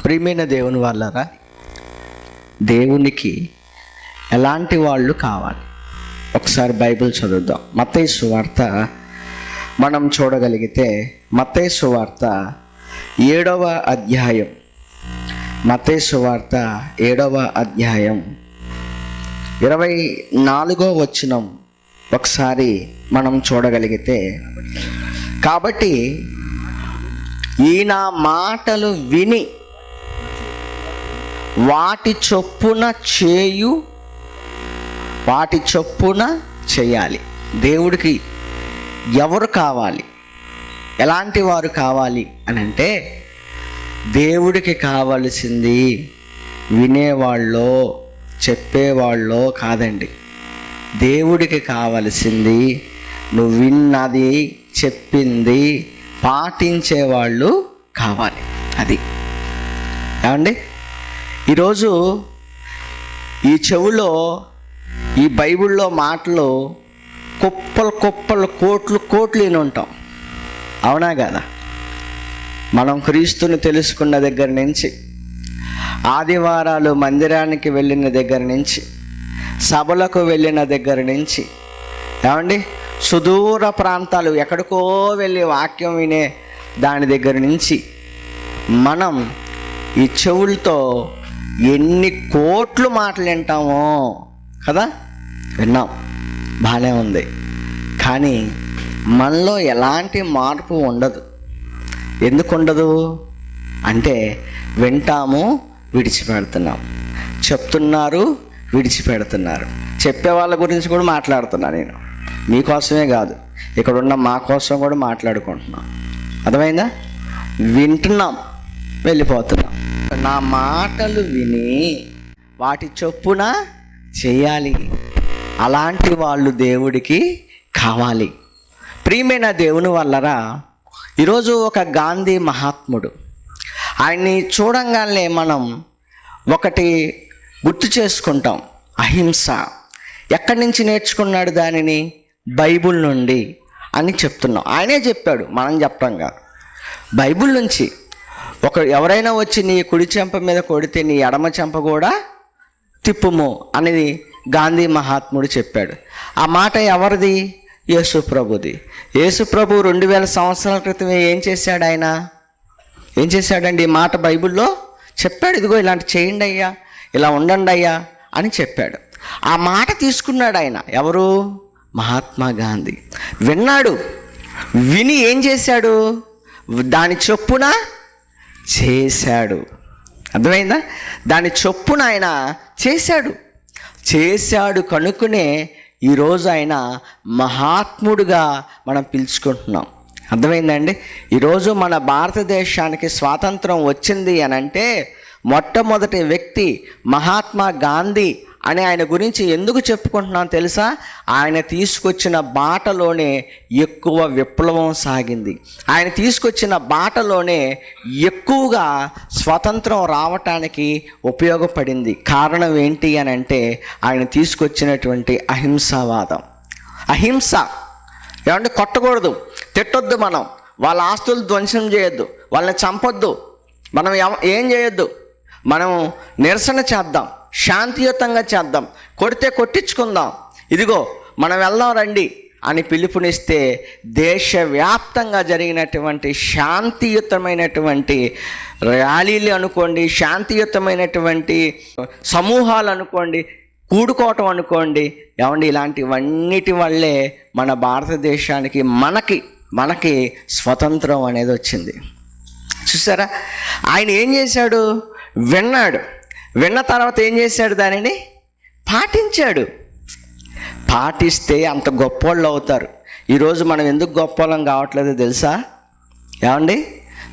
ప్రియమైన దేవుని వాళ్ళరా, దేవునికి ఎలాంటి వాళ్ళు కావాలి? ఒకసారి బైబిల్ చదువుదాం. మత్తయి సువార్త మనం చూడగలిగితే మత్తయి సువార్త 7వ అధ్యాయం, మత్తయి సువార్త 7వ అధ్యాయం 24వ వచనం ఒకసారి మనం చూడగలిగితే, కాబట్టి ఈయన మాటలు విని వాటి చొప్పున చేయాలి. దేవుడికి ఎవరు కావాలి, ఎలాంటి వారు కావాలి అని అంటే, దేవుడికి కావలసింది వినేవాళ్ళో చెప్పేవాళ్ళో కాదండి. దేవుడికి కావలసింది నువ్వు విన్నది చెప్పింది పాటించేవాళ్ళు కావాలి. అది ఏమండి, ఈరోజు ఈ చెవులో ఈ బైబిల్లో మాటలు కుప్పలు కోట్లు విని ఉంటాం. అవునా కదా? మనం క్రీస్తుని తెలుసుకున్న దగ్గర నుంచి, ఆదివారాలు మందిరానికి వెళ్ళిన దగ్గర నుంచి, సభలకు వెళ్ళిన దగ్గర నుంచి, ఏమండి సుదూర ప్రాంతాలు ఎక్కడికో వెళ్ళి వాక్యం వినే దాని దగ్గర నుంచి మనం ఈ చెవులతో ఎన్ని కోట్లు మాటలు వింటామో కదా. విన్నాం, బాగానే ఉంది. కానీ మనలో ఎలాంటి మార్పు ఉండదు. ఎందుకు ఉండదు అంటే, వింటాము, విడిచిపెడుతున్నాం. చెప్తున్నారు, విడిచిపెడుతున్నారు. చెప్పే వాళ్ళ గురించి కూడా మాట్లాడుతున్నా నేను, మీకోసమే కాదు, ఇక్కడ ఉన్న మా కోసం కూడా మాట్లాడుకుంటున్నాం. అర్థమైందా? వింటున్నాం, వెళ్ళిపోతున్నాం. నా మాటలు విని వాటి చొప్పున చేయాలి. అలాంటి వాళ్ళు దేవుడికి కావాలి. ప్రియమైన దేవుని వల్లరా, ఈరోజు ఒక గాంధీ మహాత్ముడు, ఆయన్ని చూడంగానే మనం ఒకటి గుర్తు చేసుకుంటాం, అహింస. ఎక్కడి నుంచి నేర్చుకున్నాడు దానిని? బైబిల్ నుండి అని చెప్తున్నాం. ఆయనే చెప్పాడు, మనం చెప్పడం కాదు. బైబిల్ నుంచి ఎవరైనా వచ్చి నీ కుడి చెంప మీద కొడితే నీ ఎడమ చెంప కూడా తిప్పుము అనేది గాంధీ మహాత్ముడు చెప్పాడు. ఆ మాట ఎవరిది? యేసు ప్రభుది. యేసు ప్రభు 2000 సంవత్సరాల క్రితమే ఏం చేశాడు? ఆయన ఏం చేశాడండి? ఈ మాట బైబిల్లో చెప్పాడు. ఇదిగో ఇలాంటి చేయండి అయ్యా, ఇలా ఉండండి అయ్యా అని చెప్పాడు. ఆ మాట తీసుకున్నాడు ఆయన. ఎవరు? మహాత్మా గాంధీ. విన్నాడు, విని ఏం చేశాడు? దాని చొప్పున చేశాడు. అర్థమైందా? దాని చొప్పున ఆయన చేశాడు కనుకనే ఈరోజు ఆయన మహాత్ముడుగా మనం పిలుచుకుంటున్నాం. అర్థమైందండి? ఈరోజు మన భారతదేశానికి స్వాతంత్రం వచ్చింది అని అంటే మొట్టమొదటి వ్యక్తి మహాత్మా గాంధీ అని ఆయన గురించి ఎందుకు చెప్పుకుంటున్నాను తెలుసా? ఆయన తీసుకొచ్చిన బాటలోనే ఎక్కువ విప్లవం సాగింది. ఆయన తీసుకొచ్చిన బాటలోనే ఎక్కువగా స్వతంత్రం రావటానికి ఉపయోగపడింది. కారణం ఏంటి అని అంటే, ఆయన తీసుకొచ్చినటువంటి అహింసావాదం. అహింస ఏమంటే, కొట్టకూడదు, తిట్టొద్దు, మనం వాళ్ళ ఆస్తులు ధ్వంసం చేయొద్దు, వాళ్ళని చంపొద్దు, మనం ఏం చేయొద్దు, మనం నిరసన చేద్దాం, శాంతియుతంగా చేద్దాం, కొడితే కొట్టించుకుందాం, ఇదిగో మనం వెళ్దాం రండి అని పిలుపునిస్తే దేశవ్యాప్తంగా జరిగినటువంటి శాంతియుతమైనటువంటి ర్యాలీలు అనుకోండి, శాంతియుతమైనటువంటి సమూహాలు అనుకోండి, కూడుకోవటం అనుకోండి, ఏమండి ఇలాంటివన్నిటి వల్లే మన భారతదేశానికి మనకి స్వతంత్రం అనేది వచ్చింది. చూసారా? ఆయన ఏం చేశాడు? విన్నాడు. విన్న తర్వాత ఏం చేశాడు? దానిని పాటించాడు. పాటిస్తే అంత గొప్పోళ్ళు అవుతారు. ఈరోజు మనం ఎందుకు గొప్పోళ్ళం కావట్లేదో తెలుసా? ఏమండి,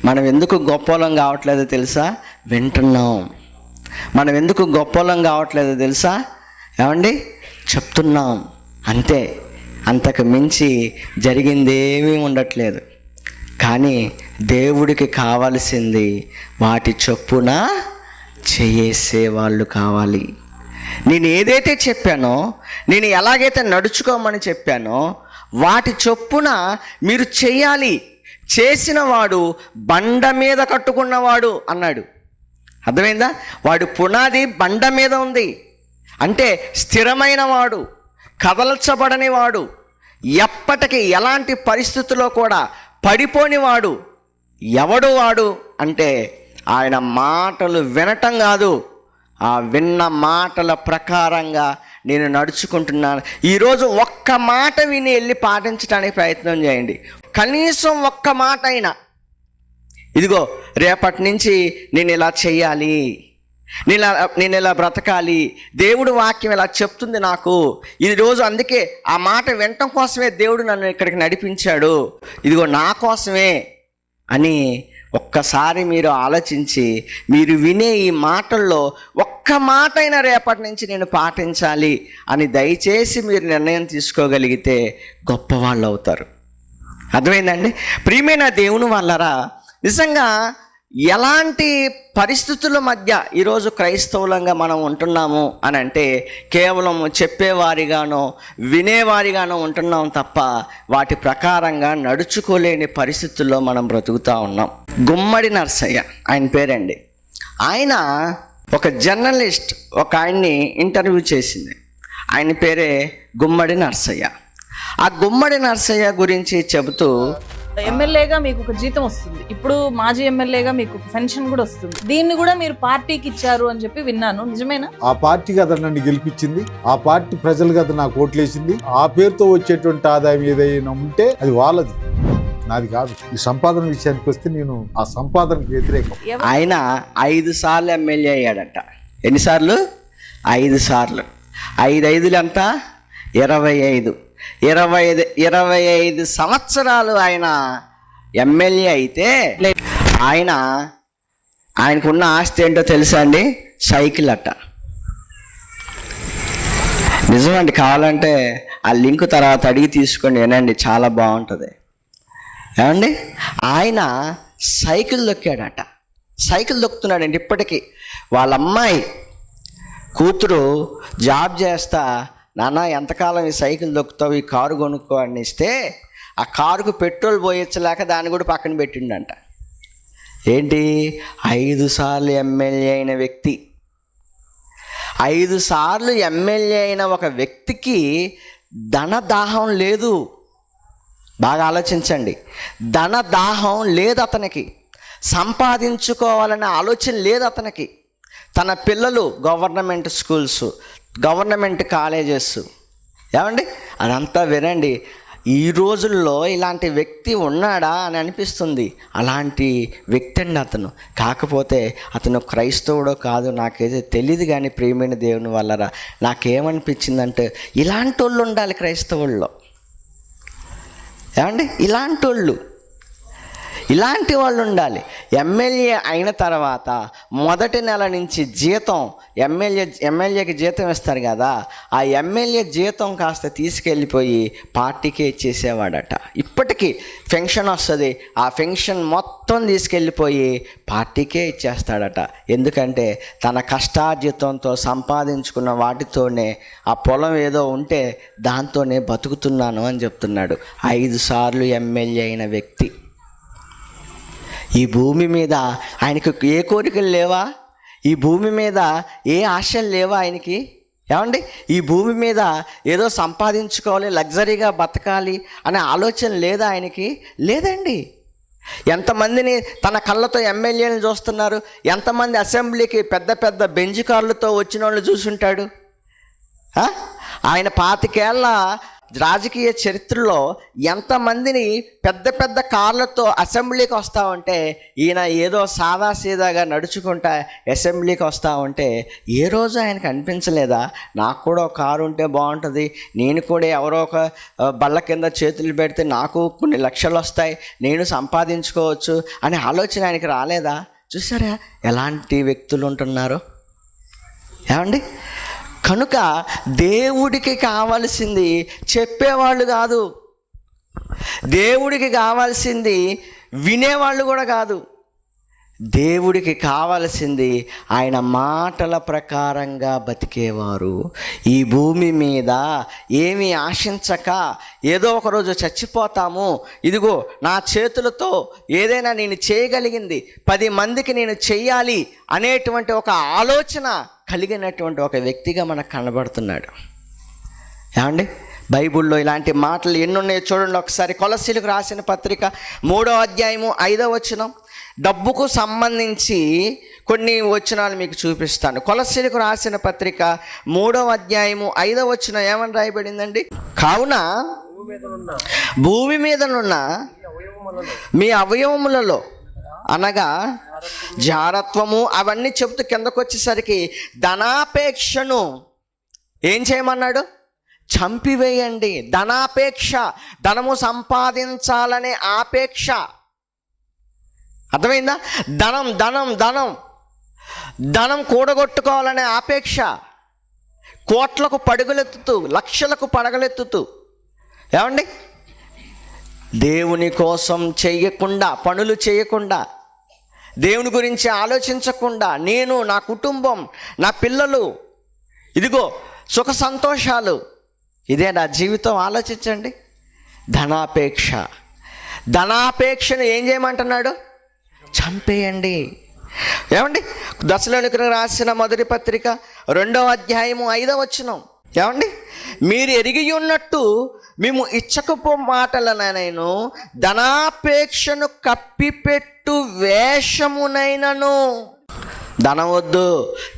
మనం ఎందుకు గొప్పోళ్ళం కావట్లేదో తెలుసా? వింటున్నాం. మనం ఎందుకు గొప్పోళ్ళం కావట్లేదో తెలుసా? ఏమండి, చెప్తున్నాం. అంతే, అంతకు మించి జరిగిందేమీ ఉండట్లేదు. కానీ దేవుడికి కావాల్సింది వాటి చొప్పున చేసే వాళ్ళు కావాలి. నేను ఏదైతే చెప్పానో, నేను ఎలాగైతే నడుచుకోమని చెప్పానో వాటి చొప్పున మీరు చేయాలి. చేసిన వాడు బండ మీద కట్టుకున్నవాడు అన్నాడు. అర్థమైందా? వాడి పునాది బండ మీద ఉంది అంటే స్థిరమైన వాడు, కదల్చబడని వాడు, ఎప్పటికీ ఎలాంటి పరిస్థితుల్లో కూడా పడిపోని వాడు. ఎవడు వాడు అంటే ఆయన మాటలు వినటం కాదు, ఆ విన్న మాటల ప్రకారంగా నేను నడుచుకుంటున్నాను. ఈరోజు ఒక్క మాట విని వెళ్ళి పాటించడానికి ప్రయత్నం చేయండి. కనీసం ఒక్క మాట అయినా, ఇదిగో రేపటి నుంచి నేను ఇలా చెయ్యాలి, నేను ఇలా బ్రతకాలి, దేవుడు వాక్యం ఇలా చెప్తుంది నాకు ఈరోజు, అందుకే ఆ మాట వినటం కోసమే దేవుడు నన్ను ఇక్కడికి నడిపించాడు, ఇదిగో నా కోసమే అని ఒక్కసారి మీరు ఆలోచించి మీరు వినే ఈ మాటల్లో ఒక్క మాట అయినా రేపటి నుంచి నేను పాటించాలి అని దయచేసి మీరు నిర్ణయం తీసుకోగలిగితే గొప్పవాళ్ళు అవుతారు. అర్థమైందండి? ప్రియమైన దేవుని వాళ్ళరా, నిజంగా ఎలాంటి పరిస్థితుల మధ్య ఈరోజు క్రైస్తవులంగా మనం ఉంటున్నాము అని అంటే కేవలం చెప్పేవారిగానో వినేవారిగానో ఉంటున్నాం తప్ప వాటి ప్రకారంగా నడుచుకోలేని పరిస్థితుల్లో మనం బ్రతుకుతూ ఉన్నాం. గుమ్మడి నర్సయ్య ఆయన పేరండి. ఆయన ఒక జర్నలిస్ట్ ఒక ఆయన్ని ఇంటర్వ్యూ చేసింది. ఆయన పేరే గుమ్మడి నర్సయ్య. ఆ గుమ్మడి నర్సయ్య గురించి చెబుతూ, ఎమ్మెల్యేగా మీకు ఒక జీతం వస్తుంది, ఇప్పుడు మాజీ ఎమ్మెల్యేగా మీకు ఒక పెన్షన్ కూడా వస్తుంది, దీన్ని కూడా మీరు పార్టీకి ఇచ్చారు అని చెప్పి విన్నాను, నిజమేనా? ఆ పార్టీ కదా నన్ను గెలిపించింది, ఆ పార్టీ ప్రజలు కదా నాకు ఓట్లేసింది. ఆ పేరుతో వచ్చేటువంటి ఆదాయం ఏదైనా ఉంటే అది వాళ్ళది, నాది కాదు. ఈ సంపాదన విషయానికి వస్తే నేను ఆ సంపాదనకు వ్యతిరేకం. ఆయన 5 సార్లు ఎమ్మెల్యే అయ్యాడట. ఎన్నిసార్లు? 5 సార్లు. 5 5 ఎంత? 25 సంవత్సరాలు ఆయన ఎమ్మెల్యే అయితే ఆయనకున్న ఆస్తి ఏంటో తెలుసా అండి? సైకిల్ అట్ట. నిజమండి, కావాలంటే ఆ లింక్ తర్వాత అడిగి తీసుకోండి, వినండి, చాలా బాగుంటుంది. ఏమండి, ఆయన సైకిల్ దొక్కాడట. సైకిల్ దొక్కుతున్నాడండి ఇప్పటికీ. వాళ్ళ అమ్మాయి కూతురు జాబ్ చేస్తా, నాన్న ఎంతకాలం ఈ సైకిల్ దొక్కుతావు, ఈ కారు కొనుక్కో అని ఇస్తే ఆ కారుకు పెట్రోల్ పోయించలేక దాన్ని కూడా పక్కన పెట్టిండంట. ఏంటి? 5 సార్లు ఎమ్మెల్యే అయిన వ్యక్తి, 5 సార్లు ఎమ్మెల్యే అయిన ఒక వ్యక్తికి ధనదాహం లేదు. బాగా ఆలోచించండి, ధనదాహం లేదు అతనికి, సంపాదించుకోవాలనే ఆలోచన లేదు అతనికి. తన పిల్లలు గవర్నమెంట్ స్కూల్స్, గవర్నమెంట్ కాలేజెస్, ఏమండి అదంతా వినండి. ఈ రోజుల్లో ఇలాంటి వ్యక్తి ఉన్నాడా అని అనిపిస్తుంది. అలాంటి వ్యక్తి అండి అతను. కాకపోతే అతను క్రైస్తవుడో కాదు నాకైతే తెలియదు, కానీ ప్రియమైన దేవుని వల్లరా నాకేమనిపించిందంటే ఇలాంటి వాళ్ళు ఉండాలి క్రైస్తవుల్లో. ఏమండి, ఇలాంటి వాళ్ళు ఉండాలి. ఎమ్మెల్యే అయిన తర్వాత మొదటి నెల నుంచి జీతం, ఎమ్మెల్యేకి జీతం ఇస్తారు కదా, ఆ ఎమ్మెల్యే జీతం కాస్త తీసుకెళ్ళిపోయి పార్టీకే ఇచ్చేసేవాడట. ఇప్పటికీ పెన్షన్ వస్తుంది, ఆ పెన్షన్ మొత్తం తీసుకెళ్ళిపోయి పార్టీకే ఇచ్చేస్తాడట. ఎందుకంటే తన కష్టార్జితంతో సంపాదించుకున్న వాటితోనే, ఆ పొలం ఏదో ఉంటే దాంతోనే బతుకుతున్నాను అని చెప్తున్నాడు. 5 సార్లు ఎమ్మెల్యే అయిన వ్యక్తి. ఈ భూమి మీద ఆయనకు ఏ కోరికలు లేవా? ఈ భూమి మీద ఏ ఆశలు లేవా ఆయనకి? ఏమండి, ఈ భూమి మీద ఏదో సంపాదించుకోవాలి, లగ్జరీగా బతకాలి అనే ఆలోచన లేదా ఆయనకి? లేదండి. ఎంతమందిని తన కళ్ళతో ఎమ్మెల్యేలను చూస్తున్నారు, ఎంతమంది అసెంబ్లీకి పెద్ద పెద్ద బెంచ్ కార్లతో వచ్చిన వాళ్ళు చూసుంటాడు. ఆయన 25 ఏళ్ల రాజకీయ చరిత్రలో ఎంతమందిని పెద్ద పెద్ద కార్లతో అసెంబ్లీకి వస్తూ ఉంటే, ఈయన ఏదో సాదాసీదాగా నడుచుకుంటా అసెంబ్లీకి వస్తూ ఉంటే ఏ రోజు ఆయనకు అనిపించలేదా, నాకు కూడా ఒక కారు ఉంటే బాగుంటుంది, నేను కూడా ఎవరో ఒక బల్ల కింద చేతులు పెడితే నాకు కొన్ని లక్షలు వస్తాయి, నేను సంపాదించుకోవచ్చు అనే ఆలోచన ఆయనకి రాలేదా? చూసారా ఎలాంటి వ్యక్తులు ఉంటున్నారో. ఏమండి, కనుక దేవుడికి కావాల్సింది చెప్పేవాళ్ళు కాదు, దేవుడికి కావాల్సింది వినేవాళ్ళు కూడా కాదు. దేవుడికి కావలసింది ఆయన మాటల ప్రకారంగా బతికేవారు. ఈ భూమి మీద ఏమీ ఆశించక ఏదో ఒక రోజు చచ్చిపోతాము, ఇదిగో నా చేతులతో ఏదైనా నేను చేయగలిగింది 10 మందికి నేను చెయ్యాలి అనేటువంటి ఒక ఆలోచన కలిగినటువంటి ఒక వ్యక్తిగా మనకు కనబడుతున్నాడు. ఏమండి, బైబిల్లో ఇలాంటి మాటలు ఎన్ని ఉన్నాయో చూడండి ఒకసారి. కొలస్సీలకు రాసిన పత్రిక 3వ అధ్యాయము 5వ వచనం. డబ్బుకు సంబంధించి కొన్ని వచనాలు మీకు చూపిస్తాను. కొలస్సీలకు రాసిన పత్రిక 3వ అధ్యాయము 5వ వచనం ఏమని రాయబడిందండి? కావున భూమి మీదనున్న మీ అవయవములలో అనగా జారత్వము అవన్నీ చెబుతూ కిందకు వచ్చేసరికి ధనాపేక్షను ఏం చేయమన్నాడు? చంపివేయండి. ధనాపేక్ష, ధనము సంపాదించాలనే ఆపేక్ష. అర్థమైందా? ధనం ధనం ధనం ధనం కూడగొట్టుకోవాలనే ఆపేక్ష. కోట్లకు పరుగులెత్తుతూ, లక్షలకు పడగలెత్తుతూ, ఏమండి, దేవుని కోసం చేయకుండా, పనులు చేయకుండా, దేవుని గురించి ఆలోచించకుండా, నేను, నా కుటుంబం, నా పిల్లలు, ఇదిగో సుఖ సంతోషాలు, ఇదే నా జీవితం. ఆలోచించండి. ధనాపేక్ష. ధనాపేక్షను ఏం చేయమంటున్నాడు? చంపేయండి. ఏమండి, దశలోనికలకు రాసిన మొదటి పత్రిక 2వ అధ్యాయము 5వ వచనం. ఏమండి, మీరు ఎరిగి ఉన్నట్టు మేము ఇచ్చకపో మాటలనైనను ధనాపేక్షను కప్పిపెట్టు వేషమునైనను. ధనం వద్దు,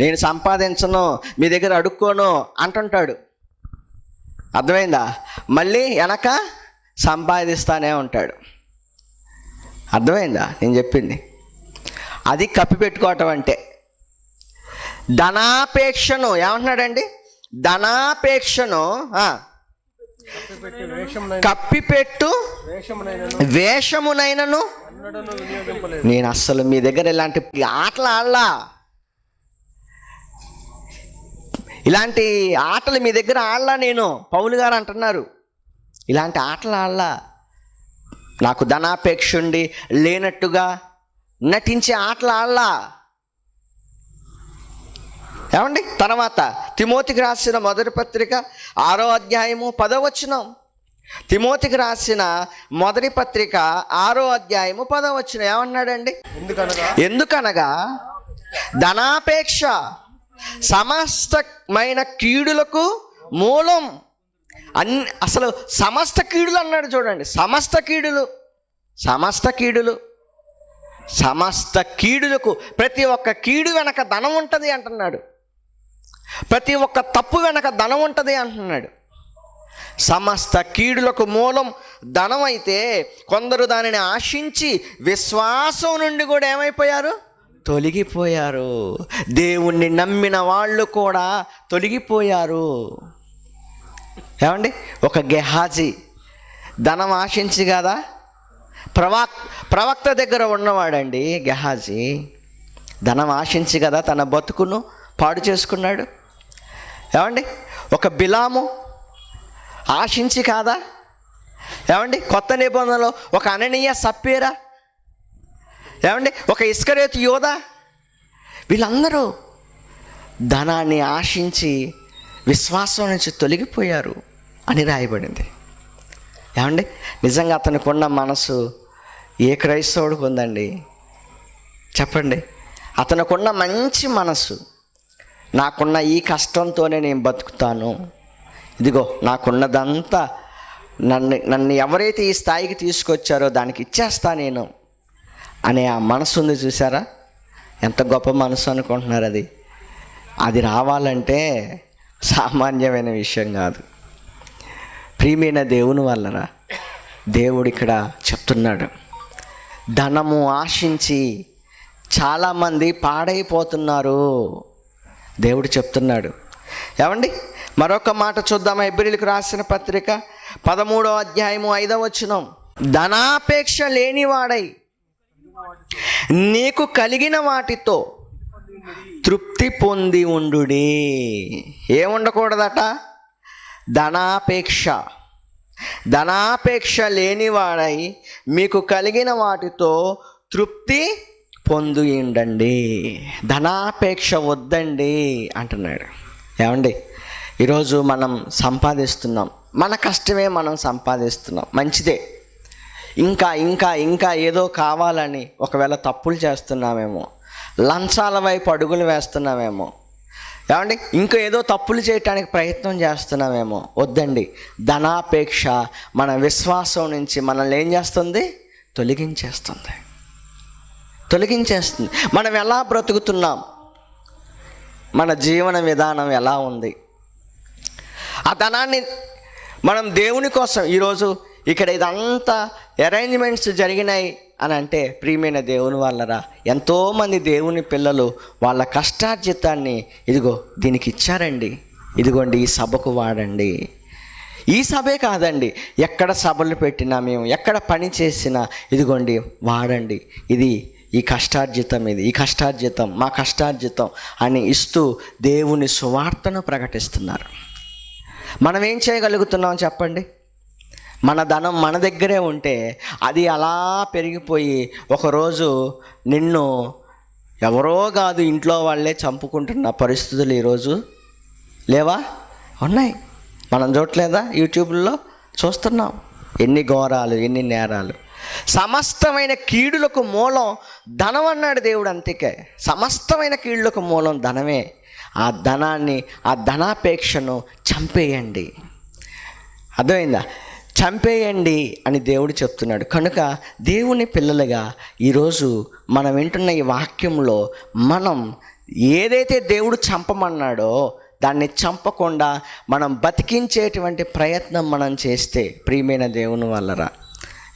నేను సంపాదించను, మీ దగ్గర అడుక్కోను అంటుంటాడు. అర్థమైందా? మళ్ళీ వెనక సంపాదిస్తానే ఉంటాడు. అర్థమైందా నేను చెప్పింది? అది కప్పిపెట్టుకోవటం అంటే. ధనాపేక్షను ఏమంటున్నాడండి? ధనాపేక్షను కప్పిపెట్టు వేషమునైనను నేను అస్సలు మీ దగ్గర ఇలాంటి ఆటలు ఆడలా. ఇలాంటి ఆటలు మీ దగ్గర ఆడలా నేను. పౌలు గారు అంటున్నారు, ఇలాంటి ఆటలు ఆడలా. నాకు ధనాపేక్ష ఉండి లేనట్టుగా నటించే ఆటలు ఆడలా. ఏమండి, తర్వాత తిమోతికి రాసిన మొదటి పత్రిక 6వ అధ్యాయము 10వ వచనం. తిమోతికి రాసిన మొదటి పత్రిక 6వ అధ్యాయము 10వ వచనం ఏమన్నాడండి? ఎందుకనగా ధనాపేక్ష సమస్తమైన కీడులకు మూలం. అసలు సమస్త కీడులు అన్నాడు చూడండి. సమస్త కీడులు, సమస్త కీడులు, సమస్త కీడులకు. ప్రతి ఒక్క కీడు వెనక ధనం ఉంటుంది అంటున్నాడు. ప్రతి ఒక్క తప్పు వెనక ధనం ఉంటుంది అంటున్నాడు. సమస్త కీడులకు మూలం ధనం అయితే కొందరు దానిని ఆశించి విశ్వాసం నుండి కూడా ఏమైపోయారు? తొలగిపోయారు. దేవుణ్ణి నమ్మిన వాళ్ళు కూడా తొలగిపోయారు. ఏమండి, ఒక గెహాజీ ధనం ఆశించి కదా ప్రవక్త దగ్గర ఉన్నవాడండి. గెహాజీ ధనం ఆశించి కదా తన బతుకును పాడు చేసుకున్నాడు. ఏమండి, ఒక బిలాము ఆశించి కాదా? ఏమండి, కొత్త నిబంధనలో ఒక అననీయ సప్పీరా, ఏమండి, ఒక ఇస్కరేతు యోధా, వీళ్ళందరూ ధనాన్ని ఆశించి విశ్వాసం నుంచి తొలగిపోయారు అని రాయబడింది. ఏమండి, నిజంగా అతనికి ఉన్న మనసు ఏ క్రైస్తవుడికి ఉందండి? చెప్పండి. అతనికున్న మంచి మనసు, నాకున్న ఈ కష్టంతోనే నేను బతుకుతాను, ఇదిగో నాకున్నదంతా నన్ను ఎవరైతే ఈ స్థాయికి తీసుకొచ్చారో దానికి ఇచ్చేస్తా నేను అనే ఆ మనసు ఉంది చూసారా? ఎంత గొప్ప మనసు అనుకుంటున్నారు. అది రావాలంటే సామాన్యమైన విషయం కాదు. ప్రియమైన దేవుని వలన దేవుడు ఇక్కడ చెప్తున్నాడు, ధనము ఆశించి చాలామంది పాడైపోతున్నారు. దేవుడు చెప్తున్నాడు. ఏమండి, మరొక మాట చూద్దామా? హెబ్రీయులకు రాసిన పత్రిక 13వ అధ్యాయము 5వ వచనం. ధనాపేక్ష లేనివాడై నీకు కలిగిన వాటితో తృప్తి పొంది ఉండుడి. ఏముండకూడదట? ధనాపేక్ష లేనివాడై మీకు కలిగిన వాటితో తృప్తి పొందుండండి, ధనాపేక్ష వద్దండి అంటున్నాడు. ఏమండి, ఈరోజు మనం సంపాదిస్తున్నాం, మన కష్టమే మనం సంపాదిస్తున్నాం, మంచిదే. ఇంకా ఇంకా ఇంకా ఏదో కావాలని ఒకవేళ తప్పులు చేస్తున్నామేమో, లంచాల వైపు అడుగులు వేస్తున్నామేమో, ఏమండి ఇంకా ఏదో తప్పులు చేయటానికి ప్రయత్నం చేస్తున్నామేమో. వద్దండి. ధనాపేక్ష మన విశ్వాసం నుంచి మనల్ని ఏం చేస్తుంది? తొలగించేస్తుంది. మనం ఎలా బ్రతుకుతున్నాం, మన జీవన విధానం ఎలా ఉంది, ఆ ధనాన్ని మనం దేవుని కోసం ఈరోజు ఇక్కడ ఇదంతా అరేంజ్మెంట్స్ జరిగినాయి అని అంటే, ప్రియమైన దేవుని వాళ్ళరా, ఎంతోమంది దేవుని పిల్లలు వాళ్ళ కష్టార్జితాన్ని ఇదిగో దీనికి ఇచ్చారండి. ఇదిగోండి ఈ సభకు వాడండి. ఈ సభే కాదండి, ఎక్కడ సభలు పెట్టినా, మేము ఎక్కడ పని చేసినా ఇదిగోండి వాడండి, ఇది ఈ కష్టార్జితం, ఇది ఈ కష్టార్జితం, మా కష్టార్జితం అని ఇస్తూ దేవుని సువార్తను ప్రకటిస్తున్నారు. మనం ఏం చేయగలుగుతున్నాం చెప్పండి? మన ధనం మన దగ్గరే ఉంటే అది అలా పెరిగిపోయి ఒకరోజు నిన్ను ఎవరో కాదు ఇంట్లో వాళ్ళే చంపుకుంటున్న పరిస్థితులు ఈరోజు లేవా? ఉన్నాయి. మనం చూడలేదా? యూట్యూబ్లో చూస్తున్నాం. ఎన్ని ఘోరాలు, ఎన్ని నేరాలు. సమస్తమైన కీడులకు మూలం ధనం అన్నాడు దేవుడు. అంతేకే, సమస్తమైన కీడులకు మూలం ధనమే. ఆ ధనాన్ని, ఆ ధనాపేక్షను చంపేయండి. అర్థమైందా? చంపేయండి అని దేవుడు చెప్తున్నాడు. కనుక దేవుని పిల్లలుగా ఈరోజు మనం వింటున్న ఈ వాక్యంలో మనం ఏదైతే దేవుడు చంపమన్నాడో దాన్ని చంపకుండా మనం బతికించేటువంటి ప్రయత్నం మనం చేస్తే, ప్రియమైన దేవుని వల్లరా,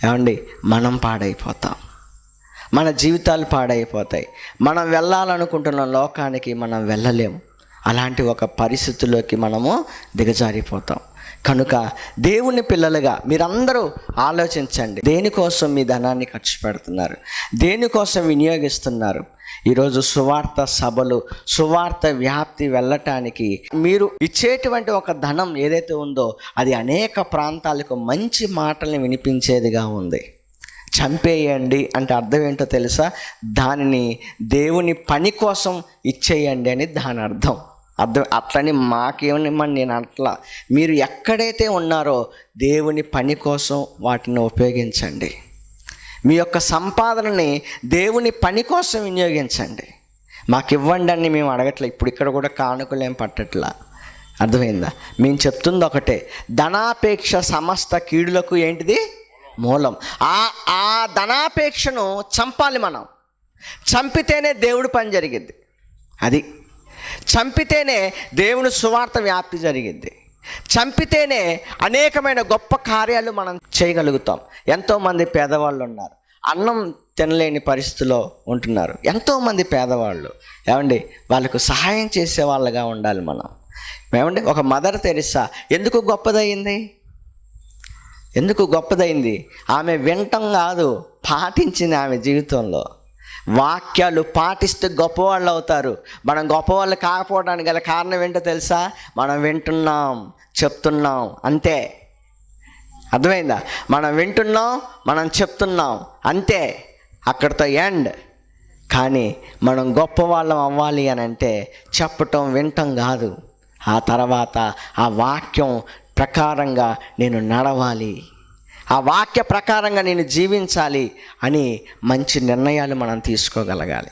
ఏమండి మనం పాడైపోతాం, మన జీవితాలు పాడైపోతాయి. మనం వెళ్ళాలనుకుంటున్న లోకానికి మనం వెళ్ళలేము. అలాంటి ఒక పరిస్థితుల్లోకి మనము దిగజారిపోతాం. కనుక దేవుని పిల్లలుగా మీరందరూ ఆలోచించండి. దేనికోసం మీ ధనాన్ని ఖర్చు పెడుతున్నారు? దేనికోసం వినియోగిస్తున్నారు? ఈరోజు సువార్త సభలు, సువార్త వ్యాప్తి వెళ్ళటానికి మీరు ఇచ్చేటువంటి ఒక ధనం ఏదైతే ఉందో అది అనేక ప్రాంతాలకు మంచి మాటల్ని వినిపించేదిగా ఉంది. చంపేయండి అంటే అర్థం ఏంటో తెలుసా? దానిని దేవుని పని కోసం ఇచ్చేయండి అని దాని అర్థం. అట్లని మాకేమనిమ్మని నేను అట్లా, మీరు ఎక్కడైతే ఉన్నారో దేవుని పని కోసం వాటిని ఉపయోగించండి. మీ యొక్క సంపాదనని దేవుని పని కోసం వినియోగించండి. మాకు ఇవ్వండి అని మేము అడగట్లే. ఇప్పుడు ఇక్కడ కూడా కానుకలేం పట్టట్లా. అర్థమైందా? మేము చెప్తుంది ఒకటే, ధనాపేక్ష సమస్త కీడులకు ఏంటిది? మూలం. ఆ ధనాపేక్షను చంపాలి మనం. చంపితేనే దేవుడి పని జరిగిద్ది. అది చంపితేనే దేవుని సువార్త వ్యాప్తి జరిగిద్ది. చంపితేనే అనేకమైన గొప్ప కార్యాలు మనం చేయగలుగుతాం. ఎంతోమంది పేదవాళ్ళు ఉన్నారు, అన్నం తినలేని పరిస్థితిలో ఉంటున్నారు. ఎంతోమంది పేదవాళ్ళు, ఏమండి వాళ్ళకు సహాయం చేసే వాళ్ళగా ఉండాలి మనం. ఏమండి ఒక మదర్ తెరిసా ఎందుకు గొప్పదయింది? ఎందుకు గొప్పదైంది? ఆమె వినటం కాదు, పాటించింది ఆమె జీవితంలో. వాక్యాలు పాటిస్తే గొప్పవాళ్ళు అవుతారు. మనం గొప్పవాళ్ళు కాకపోవడానికి గల కారణం ఏంటో తెలుసా? మనం వింటున్నాం, చెప్తున్నాం, అంతే. అర్థమైందా? మనం వింటున్నాం, మనం చెప్తున్నాం, అంతే, అక్కడితో ఎండ్. కానీ మనం గొప్పవాళ్ళం అవ్వాలి అని అంటే చెప్పటం, వినటం కాదు. ఆ తర్వాత ఆ వాక్యం ప్రకారంగా నేను నడవాలి, ఆ వాక్య ప్రకారంగా నేను జీవించాలి అని మంచి నిర్ణయాలు మనం తీసుకోగలగాలి.